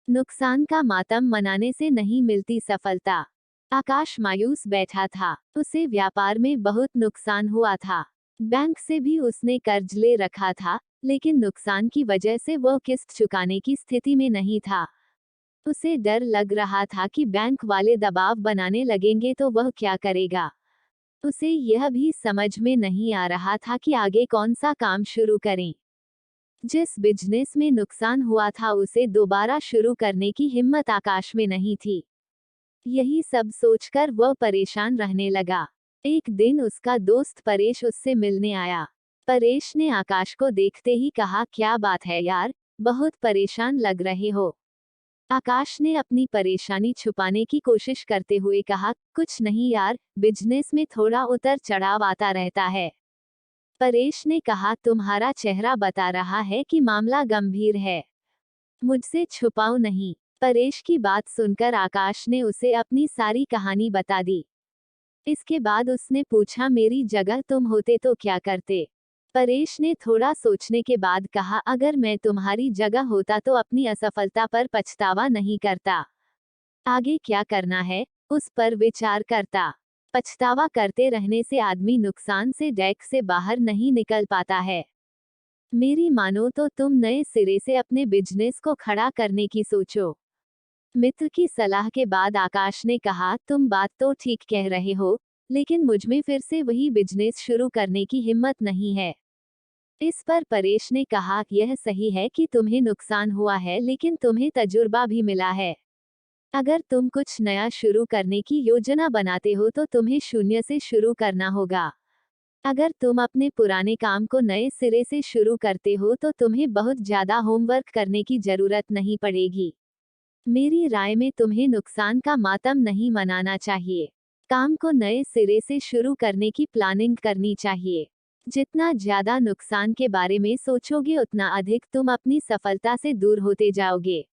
नुकसान का मातम मनाने से नहीं मिलती सफलता। आकाश मायूस बैठा था। उसे व्यापार में बहुत नुकसान हुआ था। बैंक से भी उसने कर्ज ले रखा था, लेकिन नुकसान की वजह से वह किस्त चुकाने की स्थिति में नहीं था। उसे डर लग रहा था कि बैंक वाले दबाव बनाने लगेंगे तो वह क्या करेगा। उसे यह भी समझ में नहीं आ रहा था कि आगे कौन सा काम शुरू करें। जिस बिजनेस में नुकसान हुआ था उसे दोबारा शुरू करने की हिम्मत आकाश में नहीं थी। यही सब सोचकर वह परेशान रहने लगा। एक दिन उसका दोस्त परेश उससे मिलने आया। परेश ने आकाश को देखते ही कहा, क्या बात है यार, बहुत परेशान लग रहे हो। आकाश ने अपनी परेशानी छुपाने की कोशिश करते हुए कहा, कुछ नहीं यार, बिजनेस में थोड़ा उतर चढ़ाव आता रहता है। परेश ने कहा, तुम्हारा चेहरा बता रहा है कि मामला गंभीर है। मुझसे छुपाओ नहीं। परेश की बात सुनकर आकाश ने उसे अपनी सारी कहानी बता दी। इसके बाद उसने पूछा, मेरी जगह तुम होते तो क्या करते। परेश ने थोड़ा सोचने के बाद कहा, अगर मैं तुम्हारी जगह होता तो अपनी असफलता पर पछतावा नहीं करता। आगे क्या करना है, उस पर विचार करता। पछतावा करते रहने से आदमी नुकसान से डेक से बाहर नहीं निकल पाता है। मेरी मानो तो तुम नए सिरे से अपने बिजनेस को खड़ा करने की सोचो। मित्र की सलाह के बाद आकाश ने कहा, तुम बात तो ठीक कह रहे हो, लेकिन मुझमें फिर से वही बिजनेस शुरू करने की हिम्मत नहीं है। इस पर परेश ने कहा, यह सही है कि तुम्हें नुकसान हुआ है, लेकिन तुम्हें तजुर्बा भी मिला है। अगर तुम कुछ नया शुरू करने की योजना बनाते हो तो तुम्हें शून्य से शुरू करना होगा। अगर तुम अपने पुराने काम को नए सिरे से शुरू करते हो तो तुम्हें बहुत ज्यादा होमवर्क करने की जरूरत नहीं पड़ेगी। मेरी राय में तुम्हें नुकसान का मातम नहीं मनाना चाहिए। काम को नए सिरे से शुरू करने की प्लानिंग करनी चाहिए। जितना ज्यादा नुकसान के बारे में सोचोगे उतना अधिक तुम अपनी सफलता से दूर होते जाओगे।